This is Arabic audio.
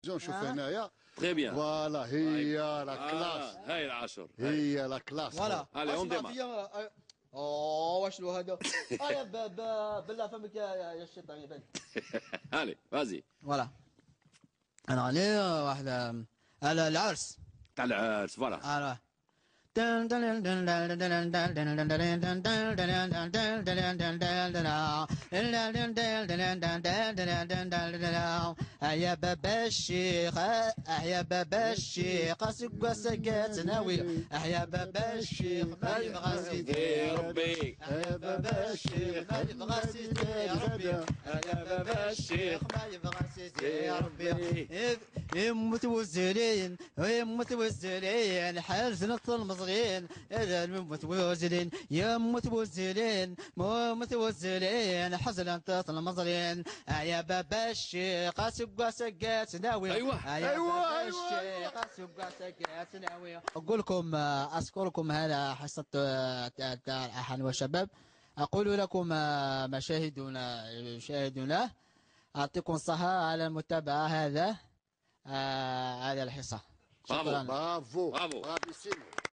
نشوف هنايا تري بيان. فوالا هي لا كلاس. هاي العشر. هي لا كلاس. فوالا. الي اون ديمار. واش له هذا؟ يا بالله فمك يا الشيطان يا بني. الي فازي. فوالا. انا علي واحد على العرس تاع العرس فوالا. يا بابا الشيخ يا بابا الشيخ سكوا سكات ناوي يا بابا الشيخ ما يبغى سيدي ربي. يا بابا الشيخ ما يبغى سيدي ربي يا بابا الشيخ ما يبغى سيدي ربي متوزلين متوزلين حزنة المصغين إذا متوزلين يا متوزلين متوزلين حزنة المصغين يا بابا الشيخ سقا سقات ناوي أيوة. يا بابا الشيخ سقا سقات ناوي. أقول لكم أشكركم هذا حصة الأحن والشباب. أقول لكم مشاهدونا أعطيكم الصحة على المتابعة هذا الحصة. برافو برافو برافو. برافيسيمو.